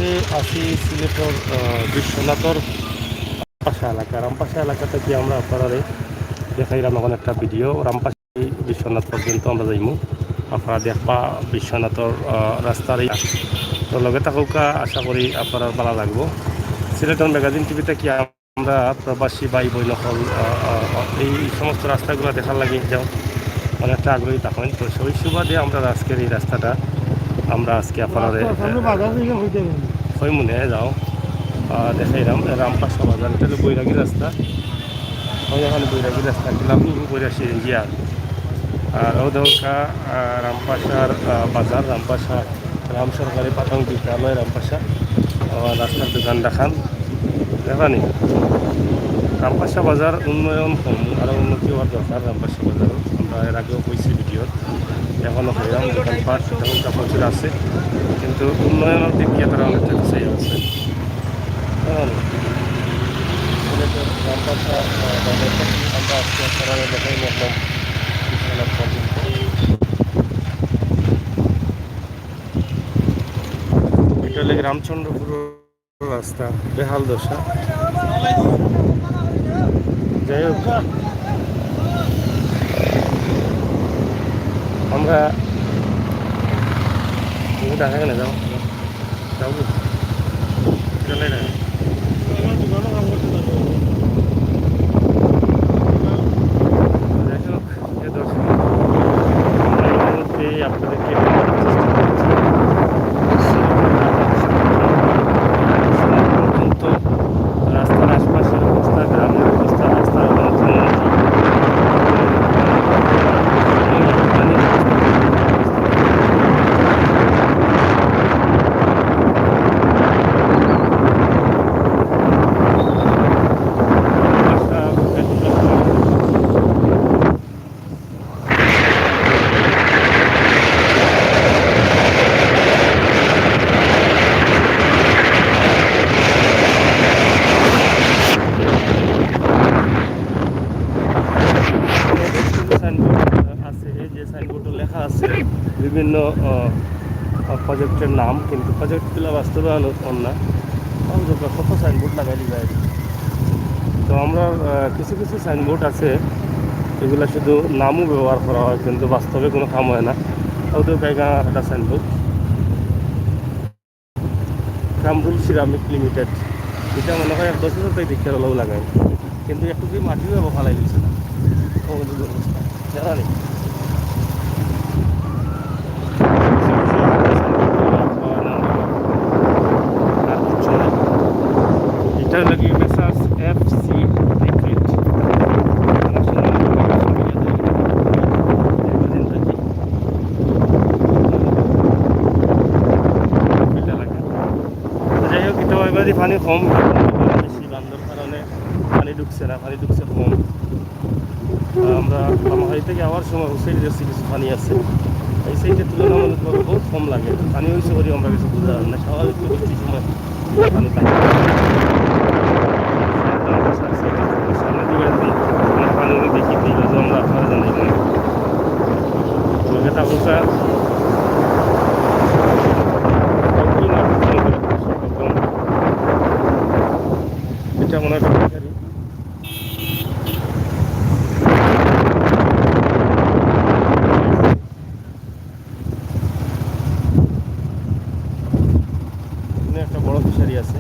মুহূর্তে আছি সিলেটের বিশ্বনাথর রামপাশা এলাকা থেকে আমরা আপনারা দেখাইলাম এখন একটা ভিডিও। রামপাশা বিশ্বনাথ পর্যন্ত আমরা যাইমু, আপনারা দেখবা বিশ্বনাথর রাস্তার তো লগে থাকুকা। আশা করি আপনারা ভালো লাগবো। সিলেটন ম্যাগাজিন টিভিতে কি আমরা প্রবাসী ভাই বোন নকল এই সমস্ত রাস্তাগুলো দেখার লাগে যাও অনেকটা আগ্রহী থাকেন। তো সেই সুবাদে আমরা আজকের এই রাস্তাটা আমরা আজকে আপনারা হই মনে যাও দেখাইলাম। রামপাশা বাজার, এটা হলো বৈরাগী রাস্তা। আমি এখানে বৈরাগী রাস্তা গেলাম বৈরা সিরিঞ্জি আর ও দৌকা রামপাশার বাজার, রামপাশা রাম সরকারি প্রাথমিক বিদ্যালয় রামপাশা রাস্তার দোকান দেখান দেখানি। রামপাশা বাজার উন্নয়ন কম, আরও উন্নতি হওয়ার দরকার রামপাশা বাজারও। আমরা এর আগেও কইছি ভিডিওত, এখনও হইলাম দোকানপাট তেমনটা প্রচুর আছে, কিন্তু উন্নয়নের দিক দিয়ে তারা অনেকটা পিছিয়ে আছে। রামপাশা বাজারটা আমরা আজকে আপনারা দেখাই একদম বিশ্বনাথ পর্যন্ত। এটা হলে রামচন্দ্রপুর রাস্তা, বেহাল দশা। যাই হোক, আমরা দেখা না যাও যাও চলে না আপনাদেরকে রাস্তার আশপাশের অবস্থা, গ্রামের অবস্থা, রাস্তার লেখা আছে বিভিন্ন প্রজেক্টের নাম, কিন্তু প্রজেক্টগুলো বাস্তবায়ন না। কত সাইনবোর্ড লাগাই যায়। তো আমরা কিছু কিছু সাইনবোর্ড আছে এগুলো শুধু নামও ব্যবহার করা হয়, কিন্তু বাস্তবে কোনো কাম হয় না। ওদের জায়গা একটা সাইনবোর্ড কামরুল সিরামিক লিমিটেড, এটা মনে হয় ১০,০০০ টাকা দেখতে হলেও লাগায়, কিন্তু একটু কি মাটিও ব্যবহার ফালাই দিচ্ছে না অবস্থা জানা নেই। এটা লাগে মেসার্স FC লিকুইড যাই হোক, এটা এবারে পানি কম, বেশি বান্ধর কারণে পানি ঢুকছে না, পানি ঢুকছে কম। আমরা বামাহারি থেকে আবার সময় সাইডে যাচ্ছি, কিছু পানি আছে এই সাইডের তুলনামূলক বহুত কম লাগে। পানি হয়েছে বলে আমরা কিছু বুঝতে পারি না, স্বাভাবিক বৃষ্টির সময় পানি থাকে। সামনে দিকে পানি দেখি দিলে তো আমরা আপনারা জানাই না এটা হোসা এটা মনে হয় একটা বড় ফিশারি আছে।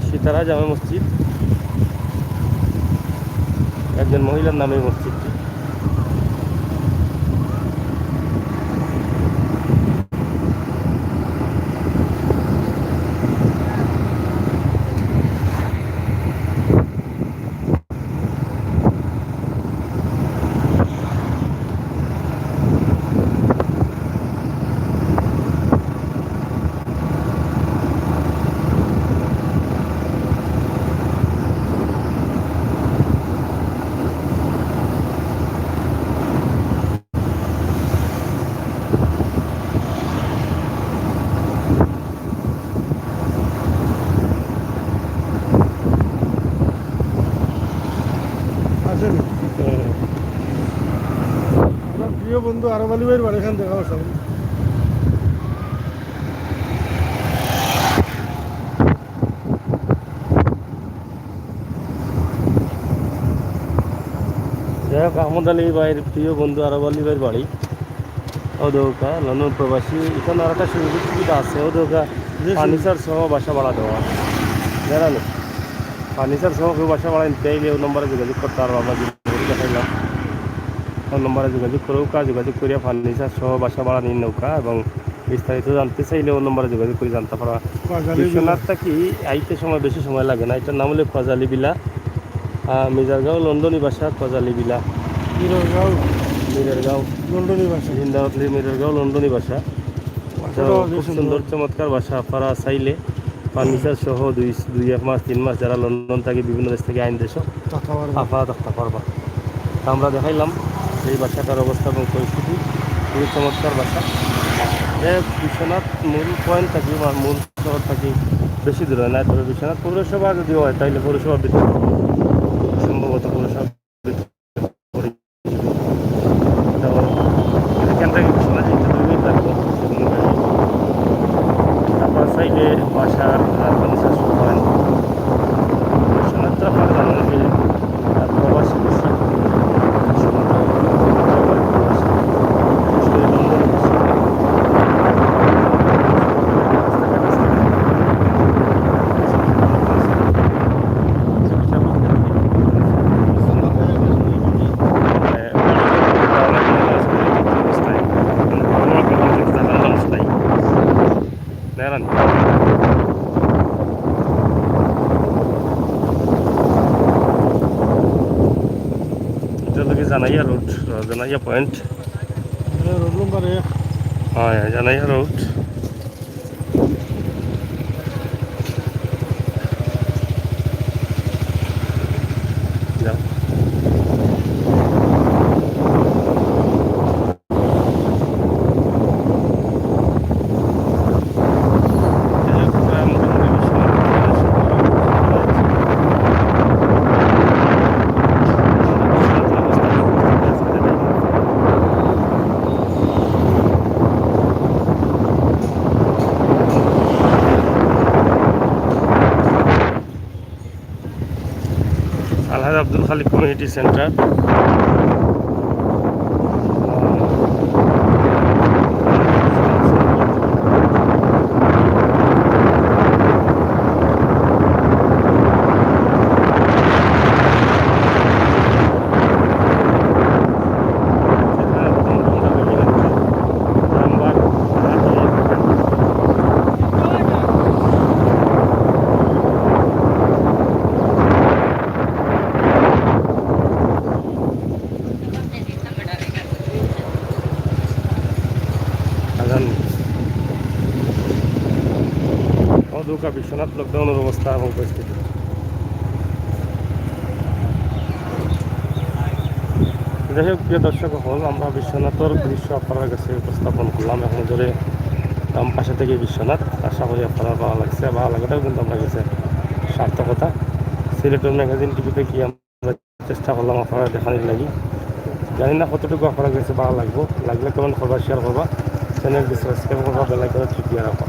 সীতারা জামে মসজিদ, একজন মহিলার নামে মসজিদটি। প্রিয় বন্ধু আরব আলী ভাইয়ের বাড়ি, এখান দেখা হচ্ছে। যাই হোক, আহমদ আলী ভাইয়ের প্রিয় বন্ধু আরব আলী ভাইয়ের বাড়ি ওদৌকা, লন্ডন প্রবাসী। এখানে আর একটা সুবিধা আছে, ওদৌকা ফার্নিচার সহ বাসা ভাড়া দেওয়া জানানো। ফার্নিচার সহ কেউ বাসা ভাড়া নিতে চাইলে ওই নম্বরে যোগাযোগ করতে পারবো। আমরা দেখাইলাম, ওই নম্বরে যোগাযোগ করেও যোগাযোগ করিয়া ফার্নিচার সহ বাসা ভাড়া নিয়ে নৌকা, এবং বিস্তারিত জানতে চাইলে ওই নম্বরে যোগাযোগ করে জানতে পারা। বিশ্বনাথটা কি আইতে সময় বেশি সময় লাগে না। এটার নাম হলো খোয়াজালি বিলা, মিজারগাঁও লন্ডনী ভাষা খোয়াজালি বিলা, মিরেরগাঁও লন্ডনী ভাষা, হিন্দাওয়াতলি মিরেরগাঁও লন্ডনী ভাষা। খুব সুন্দর চমৎকার ভাষা। আপনারা চাইলে ফার্নিচার সহ দুই এক মাস 3 মাস যারা লন্ডন থাকে, বিভিন্ন দেশ থেকে আইন দেশ আপনারা থাকতে পারবা। আমরা দেখাইলাম এই বাসাটার অবস্থা এবং পরিস্থিতি। খুবই চমৎকার বাসা। বিশ্বনাথ মূল পয়েন্ট থাকি বা মূল শহর থাকি বেশি দূরে না, তবে বিশ্বনাথ পৌরসভা যদি হয় তাহলে পৌরসভার ভিতরে সম্ভবত পৌরসভা এখান থেকে বিশ্বনাথ 2 মিনিট লাগবে। আপনার সাইডে বাসার ফার্নিচার শুরু করেন। বিশ্বনাথটা আপনারা জানেন যে প্রবাসী বসা জানাইয়া রোড, জানাইয়া পয়েন্ট, রোড নম্বর 1। হ্যাঁ জানাইয়া রোড। আলহাজ আব্দুল খালিক কমিউনিটি সেন্টার। অদৌকা বিশ্বনাথ লকডাউনের অবস্থা এবং পরিস্থিতি। যাই হোক, প্রিয় দর্শক হল, আমরা বিশ্বনাথের দৃশ্য আপনার কাছে উপস্থাপন করলাম। এখন ধরে পাশে থেকে বিশ্বনাথ, আশা করি আপনারা ভালো লাগছে। ভালো লাগাটাও কিন্তু আমরা কাছে সার্থকতা। সিলেটের ম্যাগাজিন টিভিতে কি আমরা চেষ্টা করলাম আপনারা দেখানোর লাগি। জানি না কতটুকু আপনার কাছে ভালো লাগবো। লাগলে কমেন্ট করবা, শেয়ার করবা, চ্যানেলটি সাবস্ক্রাইব করবা, বেল আইকনে টিপিয়ে রাখবা।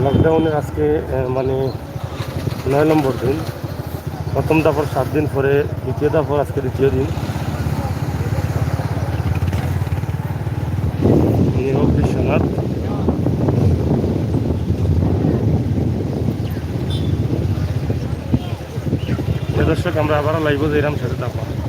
লকডাউনের আজকে মানে 9 নম্বর দিন। প্রথম দফার 7 দিন পরে দ্বিতীয় দফার আজকে দ্বিতীয় দিন। রবীন্দ্রনাথ। দর্শক আমরা আবারও লাইভ যাইলাম, সাথে থাকুন।